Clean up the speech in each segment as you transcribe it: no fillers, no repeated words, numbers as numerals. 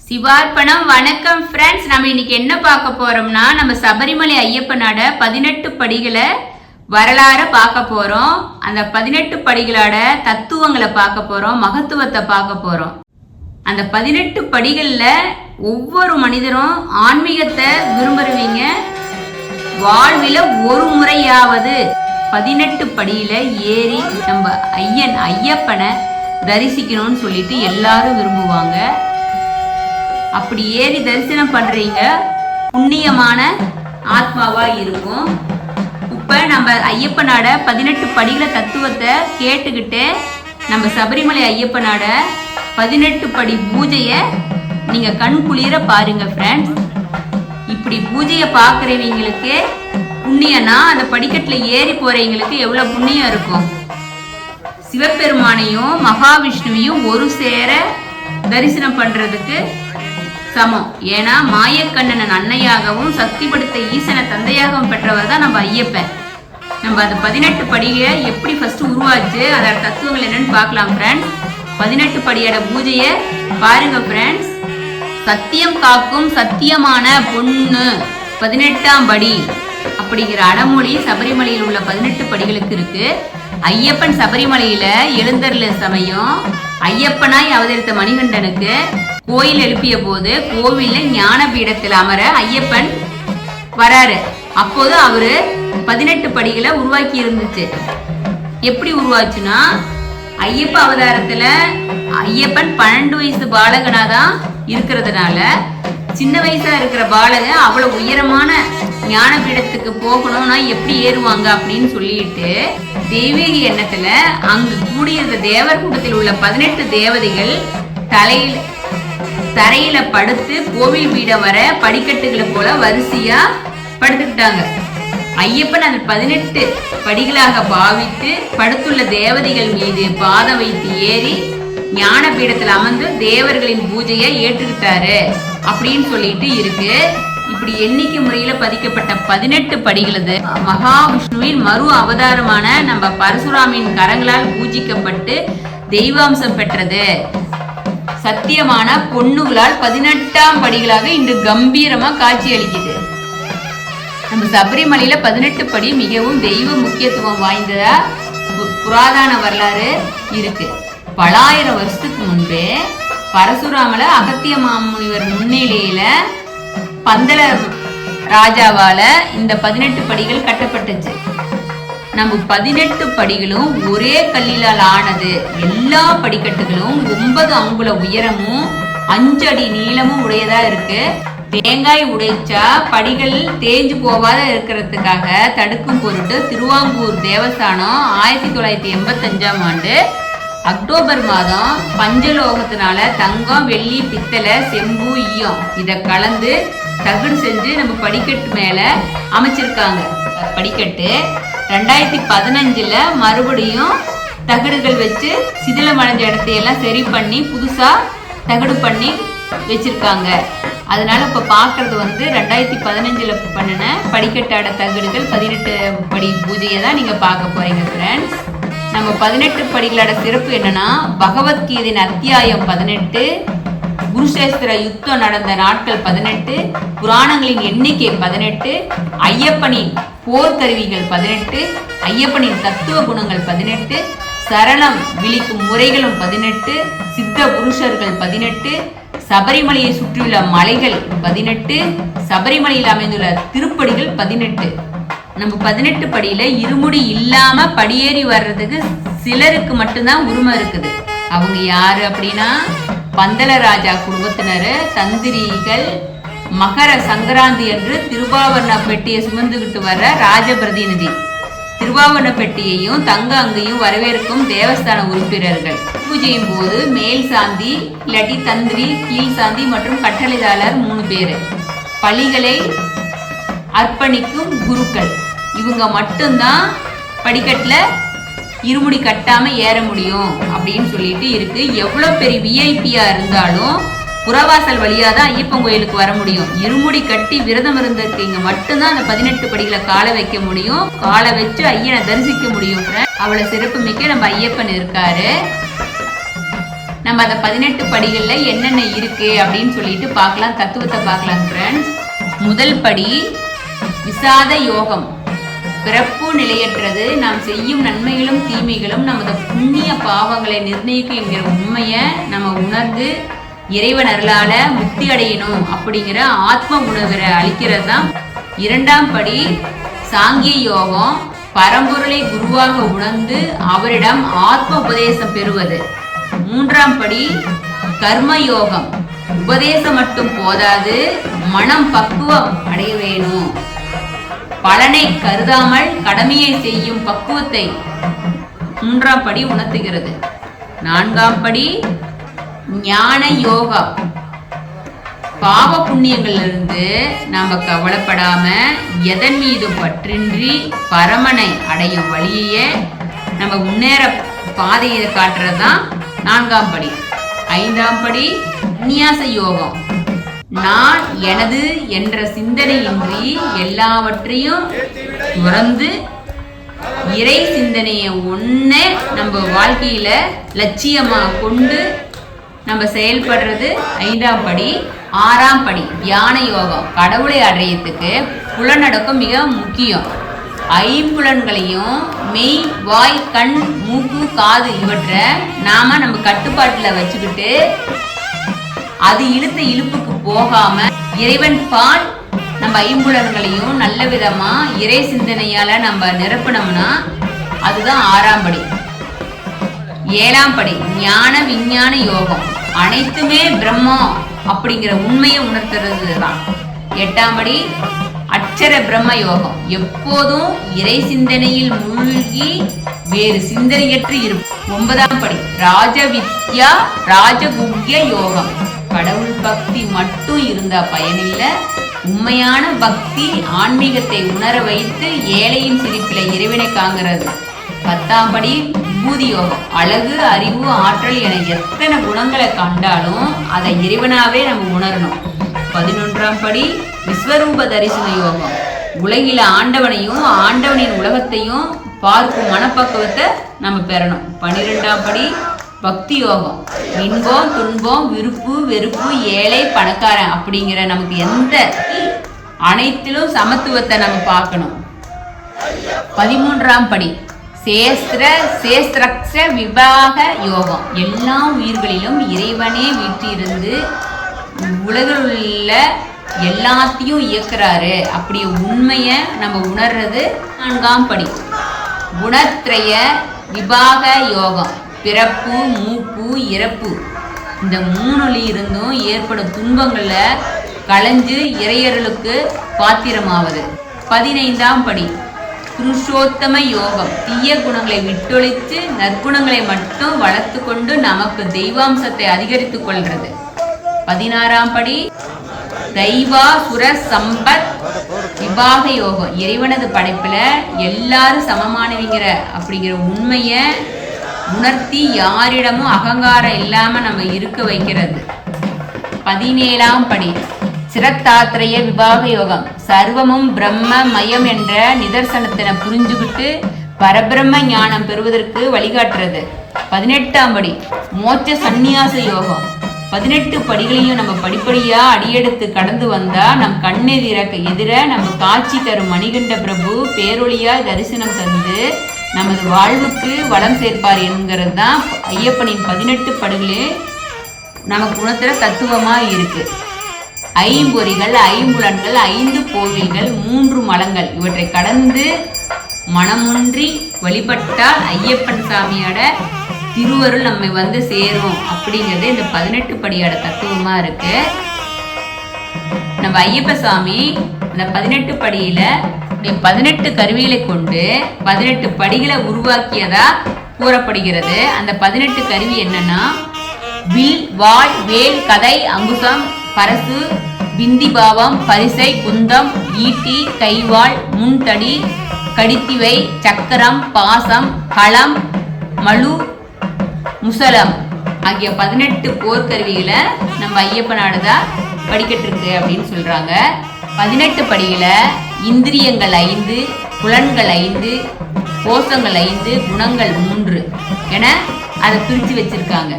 சிவார்ப்பணம். வணக்கம் ஃப்ரெண்ட்ஸ். நம்ம இன்னைக்கு என்ன பார்க்க போறோம்னா, நம்ம சபரிமலை ஐயப்பனோட 18 படிகளை வரலாறு பார்க்க போறோம். அந்த 18 படிகளோட தத்துவங்களை பார்க்க போறோம், மகத்துவத்தை பார்க்க போறோம். அந்த 18 படிகள்ல ஒவ்வொரு மனிதரும் ஆன்மீகத்தை விரும்புறவீங்க வாழ்வில ஒரு முறையாவது 18 படியில ஏறி நம்ம ஐயப்பனை தரிசிக்கணும்னு சொல்லிட்டு எல்லாரும் விரும்புவாங்க. அப்படி ஏறி தரிசனம் பண்றீங்க புண்ணியமான ஆத்மாவா இருக்கும். இப்ப நம்ம ஐயப்பனோட 18 படிகள தத்துவத்தை கேட்டுக்கிட்டு நம்ம சபரிமலை ஐயப்பனோட 18 படி பூஜைய நீங்க கண் குளிர பாருங்க ஃப்ரெண்ட்ஸ். இப்படி பூஜையை பாக்குறவங்களுக்கு புண்ணியம்னா அந்த படிக்கட்டுல ஏறி போறவங்களுக்கு எவ்வளவு புண்ணியம் இருக்கும். சிவபெருமானையும் மகாவிஷ்ணுவையும் ஒரு சேர தரிசனம் பண்றதுக்கு சமம். ஏன்னா மாயக்கண்ணன் அன்னையாகவும் சக்தி படுத்த ஈசனை தந்தையாகவும் பெற்றவர் தான் நம்ம ஐயப்பன். நம்ம அந்த 18 படியை எப்படி ஃபர்ஸ்ட் உருவாச்சு, அதோட தத்துவங்கள் என்னன்னு பார்க்கலாம் ஃப்ரெண்ட்ஸ். 18 படியோட பூஜையை பாருங்க ஃப்ரெண்ட்ஸ். சத்தியம் காக்கும் சத்தியமான பொண்ணு 18ஆம் படி அப்படிங்கிற அடமொழி சபரிமலையில் உள்ள 18 படிகளுக்கு இருக்கு. ஐயப்பன் சபரிமலையில எழுந்தருள சமயம் ஐயப்பனாய் அவதரித்த மணிகண்டனுக்கு கோயில் எழுப்பிய போது கோவில்ல ஞான பீடத்தில் அமர ஐயப்பன் வராரு. அப்போது அவரு 18 படிகளை உருவாக்கி இருந்துச்சு. எப்படி உருவாச்சுன்னா, ஐயப்ப அவதாரத்துல ஐயப்பன் 12 வயசு பாலகனாதான் இருக்கிறதுனால சின்ன வயசா இருக்கிற பாலகன் அவ்வளவு உயரமான ஞான பீடத்துக்கு போகணும்னா எப்படி ஏறுவாங்க அப்படின்னு சொல்லிட்டு தெய்வீக எண்ணத்துல அங்கு கூடியிருந்த தேவர் கூட்டத்தில் உள்ள 18 தேவதைகள் தரையில படுத்து கோவில் பீடம் வர படிக்கட்டுகளை போல வரிசையா படுத்துக்கிட்டாங்க. ஐயப்பன் அந்த 18 படிகளாக பாவித்து படுத்துள்ள தேவதைகள் மீது பாதம் வைத்து ஏறி ஞான பீடத்தில் அமர்ந்து தேவர்களின் பூஜையை ஏற்றுக்கிட்டாரு அப்படின்னு சொல்லிட்டு இருக்கு. இப்படி எண்ணிக்கை முறையில பதிக்கப்பட்ட 18 படிகளது மகாவிஷ்ணுவின் மறு அவதாரமான நம்ம பரசுராமின் கரங்களால் பூஜிக்கப்பட்டு தெய்வாம்சம் பெற்றது. சத்தியமான பொண்ணுகளால் 18ஆம் படிகளாக இன்று கம்பீரமா காட்சி அளிக்குது. நம்ம சபரிமலையில 18 படி மிகவும் தெய்வ முக்கியத்துவம் வாய்ந்ததா புராதன வரலாறு இருக்கு. பல ஆயிரம் வருஷத்துக்கு முன்பே பரசுராமல அகத்திய மாமுனிவர் முன்னிலையில பந்தல ராஜாவால இந்த 18 படிகள் கட்டப்பட்டுச்சு. நம்ம 18 படிகளும் ஒரே கல்லிலால் ஆனது. எல்லா படிக்கட்டுகளும் 9 அங்குல உயரமும் 5 அடி நீளமும் உடையதா இருக்கு. தேங்காய் உடைச்சா படிகள் தேஞ்சு போகாத இருக்கிறதுக்காக தடுக்கும் பொருட்டு திருவாங்கூர் தேவஸ்தானம் 1985ஆம் ஆண்டு அக்டோபர் மாதம் பஞ்சலோகத்தினால தங்கம், வெள்ளி, பித்தளை, செம்பு, ஈயம் இதை கலந்து தகடு செஞ்சு நம்ம படிக்கட்டு மேல அமைச்சிருக்காங்க. படிக்கட்டு 2015ல மறுபடியும் தகடுகள் வச்சு சிதிலமடைஞ்ச இடத்தையெல்லாம் சரி பண்ணி புதுசா தகடு பண்ணி வச்சிருக்காங்க. அதனால இப்ப பாக்குறது 2015ல பண்ணின படிக்கட்டாட தகடுகள் 18 படி பூஜையை தான் நீங்க பார்க்க போறீங்க ஃப்ரெண்ட்ஸ். நம்ம 18 படிகளோட சிறப்பு என்னன்னா, பகவத்கீதையின் அத்தியாயம் 18, குருஷேஸ்திர யுத்தம் நடந்த நாட்கள் 18, புராணங்களின் எண்ணிக்கை 18, ஐயப்பனின் போர்க்கருவிகள் 18, ஐயப்பனின் தத்துவ குணங்கள் 18, சரணம் விழிக்கும் முறைகளும் 18, சித்த புருஷர்கள் 18, சபரிமலையை சுற்றியுள்ள மலைகள் 18, சபரிமலையில் அமைந்துள்ள திருப்படிகள் 18. நம்ம 18 படியில இருமுடி இல்லாம படியேறி வர்றதுக்கு சிலருக்கு மட்டும்தான் உரிமை இருக்குது. அவங்க யாரு அப்படின்னா, பந்தல ராஜா குடும்பத்தினர், தந்திரிகள். மகர சங்கராந்தி என்று திருவாவரண பெட்டியை சுமந்துகிட்டு வர்ற ராஜ பிரதிநிதி, திருவாவரண பெட்டியையும் தங்க அங்கையும் வரவேற்கும் தேவஸ்தான உறுப்பினர்கள். பூஜையின் போது மேல் சாந்தி இல்லாட்டி தந்திரி, கீழ் சாந்தி மற்றும் கட்டளைதாளர் 3 பேரு, பலிகளை அர்ப்பணிக்கும் குருக்கள். இவங்க மட்டும்தான் படிக்கட்டுல இருமுடி கட்டாம ஏற முடியும் அப்படின்னு சொல்லிட்டு இருக்கு. எவ்வளவு பெரிய விஐபியா இருந்தாலும் புறவாசல் வழியா தான் ஐயப்பன் கோயிலுக்கு வர முடியும். இருமுடி கட்டி விரதம் இருந்திருக்கீங்க மட்டும்தான் அந்த 18 படிகளை காலை வைக்க முடியும். காலை வச்சு ஐயனை தரிசிக்க முடியும். அவ்வளவு சிறப்பு மிக்க நம்ம ஐயப்பன் இருக்காரு. நம்ம அந்த 18 படிகள்ல என்னென்ன இருக்கு அப்படின்னு சொல்லிட்டு பார்க்கலாம், தத்துவத்தை பார்க்கலாம் ஃப்ரெண்ட்ஸ். முதல் படி விசாத யோகம். பிறப்பு நிலையற்றது, நாம் செய்யும் நன்மைகளும் தீமைகளும் நமது புண்ணிய பாவங்களை நிர்ணயிக்கும் என்கிற உண்மையை நம்ம உணர்ந்து இறைவன் அருளால முக்தி அடையணும் அப்படிங்கிற ஆத்ம உணர்வை அளிக்கிறது தான். இரண்டாம் படி சாங்கிய யோகம். பரம்பொருளை குருவாக உணர்ந்து அவரிடம் ஆத்ம உபதேசம் பெறுவது. மூன்றாம் படி கர்ம யோகம். உபதேசம் மட்டும் போதாது, மனம் பக்குவம் அடைய வேணும். பலனை கருதாமல் கடமையை செய்யும் பக்குவத்தை மூன்றாம் படி உணர்த்துகிறது. நான்காம் படி ஞான யோகா. பாவ புண்ணியங்களிலிருந்து நாம கவலைப்படாம எதன் மீது பற்றின்றி பரமனை அடையும் வழியே நம்ம முன்னேற பாதையை காட்டுறதுதான் நான்காம் படி. ஐந்தாம் படி விநியாச யோகம். நான் எனது என்ற சிந்தனையின்றி எல்லாவற்றையும் துறந்து இறை சிந்தனையை ஒன்னே நம்ம வாழ்க்கையில லட்சியமா கொண்டு நம்ம செயல்படுறது ஐந்தாம் படி. ஆறாம் படி தியான யோகம். கடவுளை அடையத்துக்கு புலனடக்கம் மிக முக்கியம். ஐம்புலன்களையும் மெய், வாய், கண், மூக்கு, காது இவற்றை நம்ம கட்டுப்பாட்டுல வச்சுக்கிட்டு அது இழுத்த இழுப்புக்கு போகாம இறைவன் பால் நம்ம ஐம்புலன்களையும் நல்ல விதமா இறை சிந்தனையால நம்ம நிரப்பினோம்னா அதுதான் ஆறாம் படி. ஏழாம் படி ஞான விஞ்ஞான யோகம். அனைத்துமே பிரம்மம் அப்படிங்கிற உண்மையை உணர்த்துறது தான். எட்டாம் படி அட்சர பிரம்ம யோகம். எப்போதும் இறை சிந்தனையில் மூழ்கி வேறு சிந்தனையற்று இருக்கும். ஒன்பதாம் படி ராஜவித்யா ராஜகுக்ய யோகம். கடவுள் பக்தி மட்டும் இருந்தா பயனில்ல, உண்மையான பக்தி ஆன்மீகத்தை உணர வைத்து ஏழையின் சிரிப்பில இறைவனை காங்கிறது. பத்தாம் படி விபூதி யோகம். அழகு, அறிவு, ஆற்றல் என எத்தனை குணங்களை கண்டாலும் அதை இறைவனாவே நம்ம உணரணும். 11ஆம் படி விஸ்வரூப தரிசன யோகம். உலகில ஆண்டவனையும் ஆண்டவனின் உலகத்தையும் பார்க்கும் மனப்பக்குவத்தை நம்ம பெறணும். 12ஆம் படி பக்தி யோகம். இன்பம், துன்பம், விருப்பு, வெறுப்பு, ஏழை, பணக்காரன் அப்படிங்கிற நமக்கு எந்த அனைத்திலும் சமத்துவத்தை நம்ம பார்க்கணும். 13ஆம் படி சேஸ்திரக்ஷ விபாக யோகம். எல்லா உயிர்களிலும் இறைவனே வீற்றிருந்து உலகில் உள்ள எல்லாத்தையும் இயக்குறாரு அப்படி உண்மையை நம்ம உணர்றது 4ஆம் படி. குணத்ரய விபாக யோகம். பிறப்பு, மூப்பு, இறப்பு இந்த மூணுல இருந்தும் ஏற்படும் துன்பங்களை களைஞ்சு இறையருளுக்கு பாத்திரமாவது. 15ஆம் படி புருஷோத்தம யோகம். தீய குணங்களை விட்டொழித்து நற்குணங்களை மட்டும் வளர்த்து கொண்டு நமக்கு தெய்வாம்சத்தை அதிகரித்துக் கொள்றது. 16ஆம் படி தெய்வா சுர சம்பத் விபாக யோகம். இறைவனது படைப்புல எல்லாரும் சமமானவிங்கிற அப்படிங்கிற உண்மைய உணர்த்தி யாரிடமும் அகங்காரம் இல்லாம நம்ம இருக்க வைக்கிறது. 17ஆம் படி சிரத்தாத்திரைய விபாக யோகம். சர்வமும் பிரம்ம மயம் என்ற நிதர்சனத்தினை புரிஞ்சுக்கிட்டு பரபிரம்ம ஞானம் பெறுவதற்கு வழிகாட்டுறது. 18ஆம் படி மோட்ச சந்நியாச யோகம். 18 படிகளையும் நம்ம படிப்படியா அடியெடுத்து கடந்து வந்தா நம் கண்ணெதிர நம்ம காட்சி தரும் மணிகண்ட பிரபு பேரொழியாய் தரிசனம் தந்து நமது வாழ்வுக்கு வளம் சேர்ப்பார் என்கிறது தான் ஐயப்பனின் 18 படுகளே நமக்கு உணர்த்துற தத்துவமா இருக்கு. ஐம்பொறிகள், ஐம்புலன்கள், 5 கோவில்கள், 3 மலங்கள் இவற்றை கடந்து மனமொன்றி வழிபட்டால் ஐயப்பன் சாமியோட திருவருள் நம்மை வந்து சேரும் அப்படிங்கிறது இந்த 18 படியோட தத்துவமா இருக்கு. நம்ம ஐயப்ப சாமி அந்த 18 படியில 18 கருவிகளை கொண்டு 18 படிகளை உருவாக்கியதா கூறப்படுகிறது. அந்த 18 கருவி என்னன்னா வில், வாள், வேல், கதை, அங்குசம், பரசு, பிந்தி பாவம், பரிசை, குந்தம், ஈட்டி, கைவாள், முன்தடி, கடித்திவை, சக்கரம், பாசம், களம், மழு, முசலம் ஆகிய 18 போர்க்கருவிகளை நம்ம ஐயப்பனாடுதான் படிக்கட்டிருக்கு அப்படின்னு சொல்றாங்க. 18 படியில இந்திரியங்கள் 5, புலன்கள் 5, கோஷங்கள் 5, குணங்கள் 3 என அதை பிரித்து வச்சிருக்காங்க.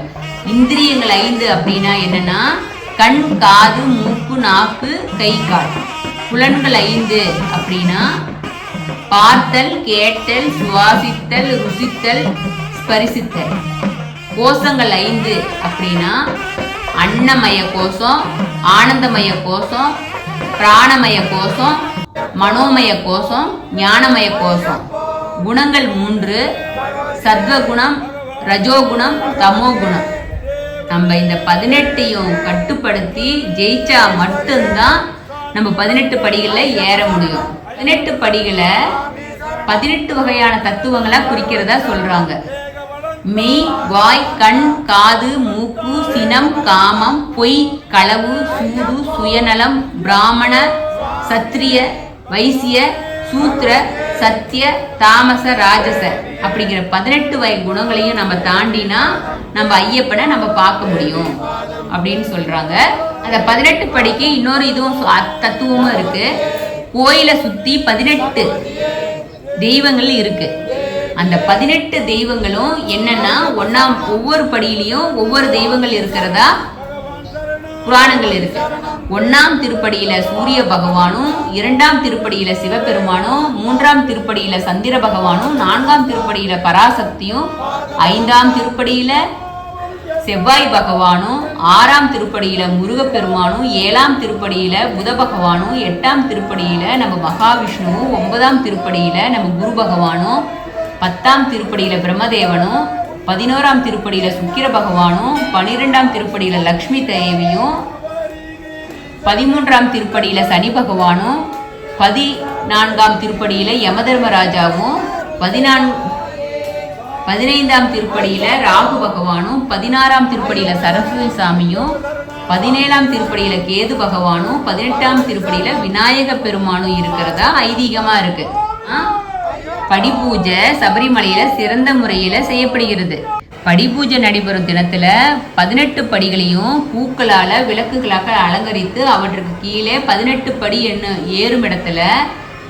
இந்திரியங்கள் 5 அப்படின்னா என்னன்னா கண், காது, மூக்கு, நாக்கு, கை, கால். புலன்கள் 5 அப்படின்னா பார்த்தல், கேட்டல், சுவாசித்தல், ருசித்தல், ஸ்பரிசித்தல். கோஷங்கள் 5 அப்படின்னா அன்னமய கோஷம், ஆனந்தமய கோஷம், பிராணமய கோஷம், மனோமய கோஷம், ஞானமய கோஷம். குணங்கள் 3: சத்வகுணம், ரஜோகுணம், தமோகுணம். நம்ம இந்த 18ஐயும் கட்டுப்படுத்தி ஜெயிச்சா மட்டும்தான் நம்ம 18 படிகள்ல ஏற முடியும். 18 படிகளை 18 வகையான தத்துவங்களா குறிக்கிறதா சொல்றாங்க. மெய், வாய், கண், காது, மூக்கு, சினம், காமம், பொய், களவு, சூது, சுயநலம், பிராமண, சத்திரிய, வைசிய, சூத்திர, சத்திய, தாமச, ராஜச அப்படிங்கிற 18 வகை குணங்களையும் நம்ம தாண்டினா நம்ம ஐயப்பனை நம்ம பார்க்க முடியும் அப்படின்னு சொல்றாங்க. அந்த 18 படிக்கு இன்னொரு இதுவும் தத்துவமும் இருக்கு. கோயிலை சுத்தி 18 தெய்வங்கள் இருக்கு. அந்த 18 தெய்வங்களும் என்னன்னா ஒவ்வொரு படியிலையும் ஒவ்வொரு தெய்வங்கள் இருக்கிறதா புராணங்கள் இருக்கு. 1ஆம் திருப்படியில சூரிய பகவானும், 2ஆம் திருப்படியில சிவபெருமானும், 3ஆம் திருப்படியில சந்திர பகவானும், 4ஆம் திருப்படியில பராசக்தியும், 5ஆம் திருப்படியில செவ்வாய் பகவானும், 6ஆம் திருப்படியில முருகப்பெருமானும், 7ஆம் திருப்படியில புத பகவானும், 8ஆம் திருப்படியில நம்ம மகாவிஷ்ணுவும், 9ஆம் திருப்படியில நம்ம குரு பகவானும், 10ஆம் திருப்படியில பிரம்மதேவனும், 11ஆம் திருப்படியில சுக்கிர பகவானும், 12ஆம் திருப்படியில லக்ஷ்மி தேவியும், 13ஆம் திருப்படியில சனி பகவானும், 14ஆம் திருப்படியில யமதர்மராஜாவும், 15ஆம் திருப்படியில ராகு பகவானும், 16ஆம் திருப்படியில சரஸ்வதி சாமியும், 17ஆம் திருப்படியில கேது பகவானும், 18ஆம் திருப்படியில விநாயக பெருமானும் இருக்கிறதா ஐதீகமா இருக்கு. படிபூஜை சபரிமலையில சிறந்த முறையில செய்யப்படுகிறது. படிபூஜை நடைபெறும் தினத்துல 18 படிகளையும் பூக்களால விளக்குகளாக அலங்கரித்து அவற்றுக்கு கீழே 18 படி ஏறும் இடத்துல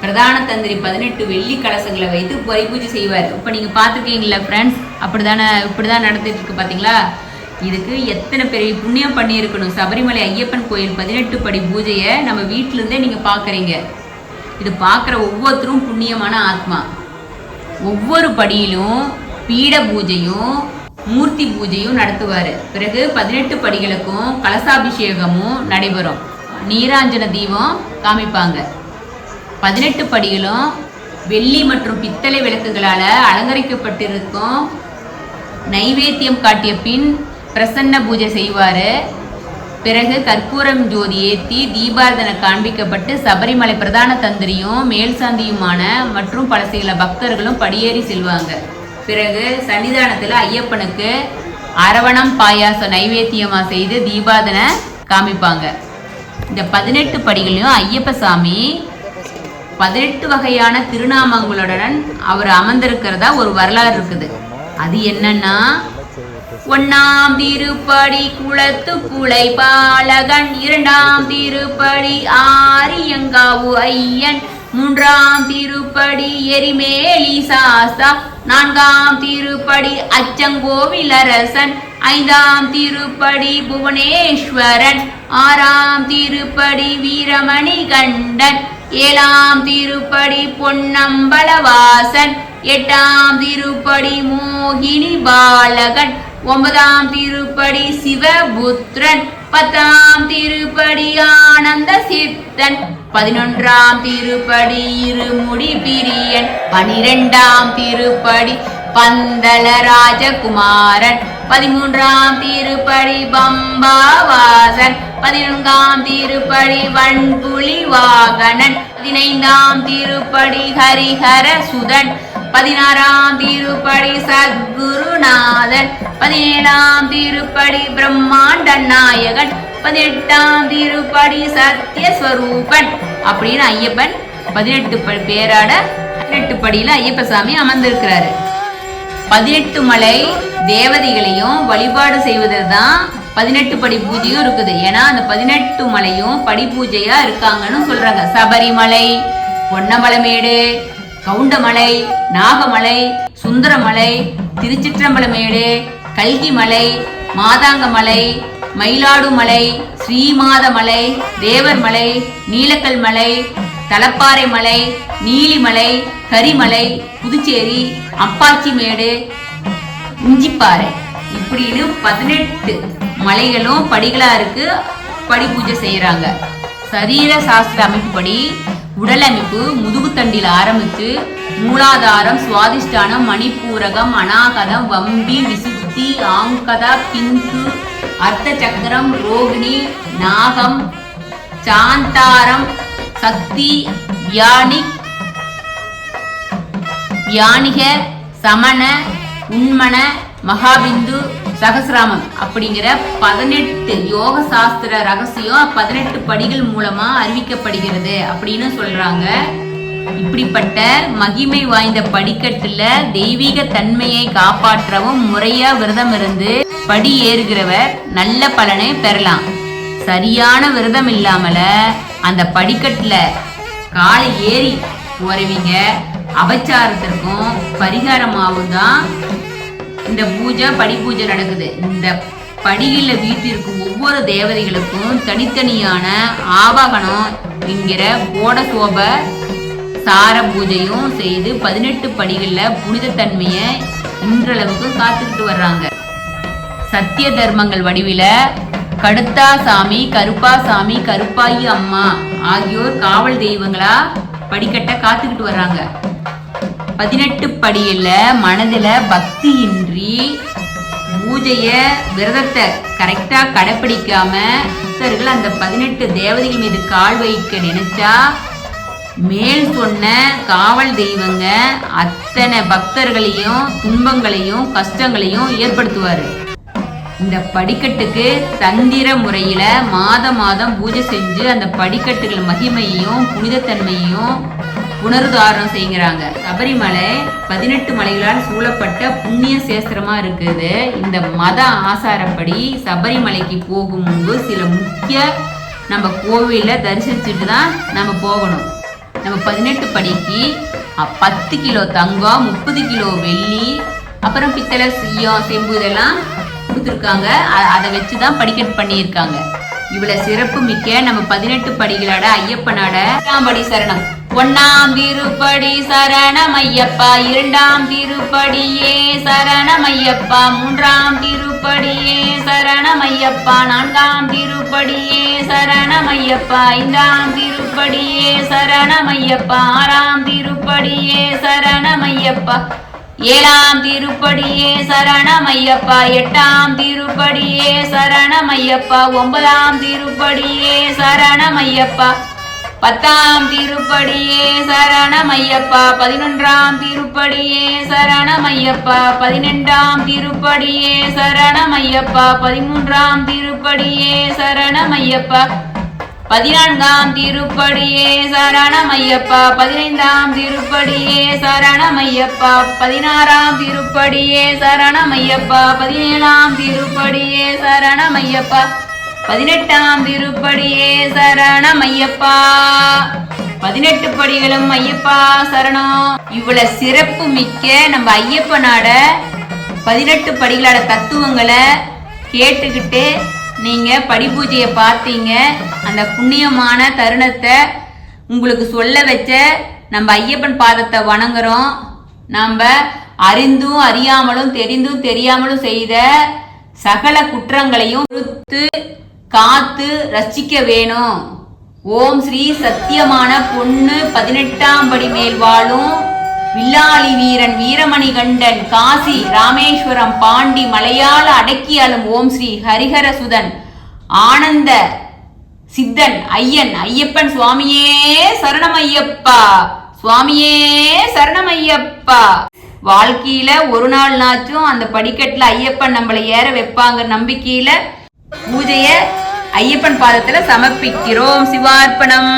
பிரதான தந்திரி 18 வெள்ளி கலசங்களை வைத்து படிபூஜை செய்வார். இப்ப நீங்க பாத்துருக்கீங்களா ஃப்ரெண்ட்ஸ்? இப்படிதான் நடந்துட்டு இருக்கு பாத்தீங்களா? இதுக்கு எத்தனை பெரிய புண்ணியம் பண்ணி இருக்கணும். சபரிமலை ஐயப்பன் கோயில் 18 படி பூஜையை நம்ம வீட்டுல இருந்தே நீங்க பாக்குறீங்க. இது பாக்குற ஒவ்வொருத்தரும் புண்ணியமான ஆத்மா. ஒவ்வொரு படியிலும் பீட பூஜையும் மூர்த்தி பூஜையும் நடத்துவாரு. பிறகு 18 படிகளுக்கும் கலசாபிஷேகமும் நடைபெறும். நீராஞ்சன தீபம் காமிப்பாங்க. 18 படிகளும் வெள்ளி மற்றும் பித்தளை விளக்குகளால அலங்கரிக்கப்பட்டிருக்கும். நைவேத்தியம் காட்டிய பின் பிரசன்ன பூஜை செய்வாரு. பிறகு கற்பூரம் ஜோதி ஏற்றி தீபாரதனை காண்பிக்கப்பட்டு சபரிமலை பிரதான தந்திரியும் மேல் சாந்தியுமான மற்றும் பல சில பக்தர்களும் படியேறி செல்வாங்க. பிறகு சன்னிதானத்தில் ஐயப்பனுக்கு அரவணம் பாயாசம் நைவேத்தியமா செய்து தீபாரதனை காமிப்பாங்க. இந்த 18 படிகளையும் ஐயப்ப சாமி 18 வகையான திருநாமங்களுடன் அவர் அமர்ந்திருக்கிறதா ஒரு வரலாறு இருக்குது. அது என்னன்னா, 1ஆம் திருப்படி குளத்து புலை பாலகன், 2ஆம் திருப்படி ஆரியங்காவு ஐயன், 3ஆம் திருப்படி எரிமேலி சாஸ்தா, 4ஆம் திருப்படி அச்சங்கோவில் அரசன், 5ஆம் திருப்படி புவனேஸ்வரன், 6ஆம் திருப்படி வீரமணி கண்டன், 7ஆம் திருப்படி பொன்னம்பலவாசன், 8ஆம் திருப்படி மோகினி பாலகன், 9ஆம் திருப்படி சிவபுத்திரன், 10ஆம் திருப்படி ஆனந்த சித்தன், 11ஆம் திருப்படி இருமுடி பிரியன், 12ஆம் திருப்படி பந்தல ராஜகுமாரன், 13ஆம் திருப்படி பம்பாவாசன், 14ஆம் திருப்படி வன்புலி வாகனன், 15ஆம் திருப்படி ஹரிஹர சுதன், 16ஆம் திருப்படி சத்குருநாதன், 17ஆம் திருப்படி பிரம்மாண்ட நாயகன், 18ஆம் திருப்படி சத்யஸ்வரூபன் அப்படின்னு ஐயப்பன் 18 பேராட 18 படியில ஐயப்ப சாமி அமர்ந்திருக்கிறாரு. 18 மலை தேவதைகளையும் வழிபாடு செய்வதில் தான் 18 படி பூஜையும் இருக்குது. ஏன்னா அந்த 18 மலையும் படி பூஜையா இருக்காங்கன்னு சொல்றாங்க. சபரிமலை, பொன்னமலைமேடு, கவுண்டமலை, நாகமலை, சுந்தரமலை, திருச்சிற்றம்பலமேடு, கல்கிமலை, மாதாங்கமலை, மயிலாடுமலை, ஸ்ரீமாதமலை, தேவர்மலை, நீலக்கல் மலை, தலப்பாறை மலை, நீலிமலை, கரிமலை, புதுச்சேரி, அப்பாச்சிமேடு, இஞ்சிப்பாறை இப்படின்னு 18 மலைகளும் படிகளா இருக்கு. படி பூஜை செய்யறாங்க. சரீர சாஸ்திர அமைப்புப்படி உடல் அமைப்பு முதுகுத்தண்டில் ஆரம்பித்து மூலாதாரம், சுவாதிஷ்டானம், மணிப்பூரகம், அநாகதம், வம்பி, விசுத்தி, ஆங்கதா, பிந்து, அர்த்த சக்கரம், ரோகிணி, நாகம், சாந்தாரம், சக்தி, வியானிக, சமண, உண்மன, மகாபிந்து, சகசிராமம் அப்படிங்கிற 18 யோக சாஸ்திர ரகசியம் 18 படிகள் மூலமா அறிவிக்கப்படுகிறது அப்படின்னு சொல்றாங்க. இப்படிப்பட்ட மகிமை வாய்ந்த படிக்கட்டுல தெய்வீக தன்மையை காப்பாற்றவும் முறையா விரதம் இருந்து படி ஏறுகிறவர் நல்ல பலனை பெறலாம். சரியான விரதம் இல்லாமல அந்த படிக்கட்டுல காலை ஏறி போறவங்க அபச்சாரத்திற்கும் பரிகாரமாகவும் தான் இந்த பூஜை படி பூஜை நடக்குது. இந்த படியில வீட்டிற்கும் ஒவ்வொரு தேவதைகளுக்கும் தனித்தனியான ஆவாகனம் என்கிற கோடசோப சார பூஜையும் செய்து 18 படிகள்ல புனித தன்மையை இன்றளவுக்கு காத்துக்கிட்டு வர்றாங்க. சத்திய தர்மங்கள் வடிவில கடுத்தா சாமி, கருப்பா சாமி, கருப்பாயி அம்மா ஆகியோர் காவல் தெய்வங்களா படிக்கட்ட காத்துக்கிட்டு வர்றாங்க. 18 படியில மனதுல பக்தி இன்றி பூஜைய விரதத்தை கரெக்டா கடைப்பிடிக்காம பக்தர்கள் அந்த 18 தேவதைகள் மீது கால் வைக்க நினைச்சா மேல் சொன்ன காவல் தெய்வங்க அத்தனை பக்தர்களையும் துன்பங்களையும் கஷ்டங்களையும் ஏற்படுத்துவாரு. இந்த படிக்கட்டுக்கு தந்திர முறையில மாதம் பூஜை செஞ்சு அந்த படிக்கட்டுகள் மகிமையையும் புனிதத்தன்மையையும் புனருதாரணம் செய்கிறாங்க. சபரிமலை 18 மலைகளால் சூழப்பட்ட புண்ணிய சேஸ்திரமா இருக்குது. இந்த மத ஆசாரப்படி சபரிமலைக்கு போகும் முன்பு சில முக்கிய நம்ம கோவில தரிசிச்சுட்டு தான் நம்ம போகணும். நம்ம 18 படிக்கு 10 கிலோ தங்கம், 30 கிலோ வெள்ளி, அப்புறம் பித்தளை, சீயம், செம்பு இதெல்லாம் கொடுத்துருக்காங்க. அதை வச்சுதான் படிக்கட்டு பண்ணியிருக்காங்க. இவ்வளவு சிறப்பு மிக்க நம்ம 18 படிகளோட ஐயப்பனோட 1ஆம் படி சரணம். 1ஆம் திருப்படி சரணம் ஐயப்பா, 2ஆம் திருப்படியே சரணம் ஐயப்பா, 3ஆம் திருப்படியே சரணம் ஐயப்பா, 4ஆம் திருப்படியே சரணம் ஐயப்பா, 5ஆம் திருப்படியே சரணம் ஐயப்பா, 6ஆம் திருப்படியே சரணம் ஐயப்பா, 7ஆம் திருப்படியே சரணம் ஐயப்பா, 8ஆம் திருப்படியே சரணம் ஐயப்பா, 9ஆம் திருப்படியே சரணம் ஐயப்பா, 10ஆம் திருப்படியே சரணம் ஐயப்பா, 11ஆம் திருப்படியே சரணம் ஐயப்பா, 12ஆம் திருப்படியே சரணம் ஐயப்பா, 13ஆம் திருப்படியே சரணம் ஐயப்பா, 14ஆம் திருப்படியே சரணம் ஐயப்பா, 15ஆம் திருப்படியே சரணம் ஐயப்பா, 16ஆம் திருப்படியே சரணம் ஐயப்பா, 17ஆம் திருப்படியே சரணம் ஐயப்பா, 18ஆம் திருப்படியே சரணம் ஐயப்பா. 18 படிகளும் ஐயப்பா சரணம். இவ்வளவு சிறப்பு மிக்க நம்ம ஐயப்பனோட 18 படிகளோட தத்துவங்களை கேட்டுக்கிட்டு நீங்க படி பூஜையை பார்த்தீங்க. அந்த புண்ணியமான தருணத்தை உங்களுக்கு சொல்ல வச்ச நம்ம ஐயப்பன் பாதத்தை வணங்குறோம். நம்ம அறிந்தும் அறியாமலும் தெரிந்தும் தெரியாமலும் செய்த சகல குற்றங்களையும் பொறுத்து காத்து ரசிக்க வேணும். ஓம் ஸ்ரீ சத்தியமான பொண்ணு 18ஆம் படி மேல் வாழும் வில்லாளி வீரன் வீரமணி கண்டன் காசி ராமேஸ்வரம் பாண்டி மலையாள அடக்கியாலும் ஓம் ஸ்ரீ ஹரிஹர சுதன் ஆனந்த சித்தன் ஐயன் ஐயப்பன் சுவாமியே சரணமையப்பா, சுவாமியே சரணமையப்பா. வாழ்க்கையில ஒரு நாள் நாச்சும் அந்த படிக்கட்டுல ஐயப்பன் நம்மளை ஏற வைப்பாங்க நம்பிக்கையில பூஜைய ஐயப்பன் பாதத்துல சமர்ப்பிக்கிறோம். சிவார்ப்பணம்.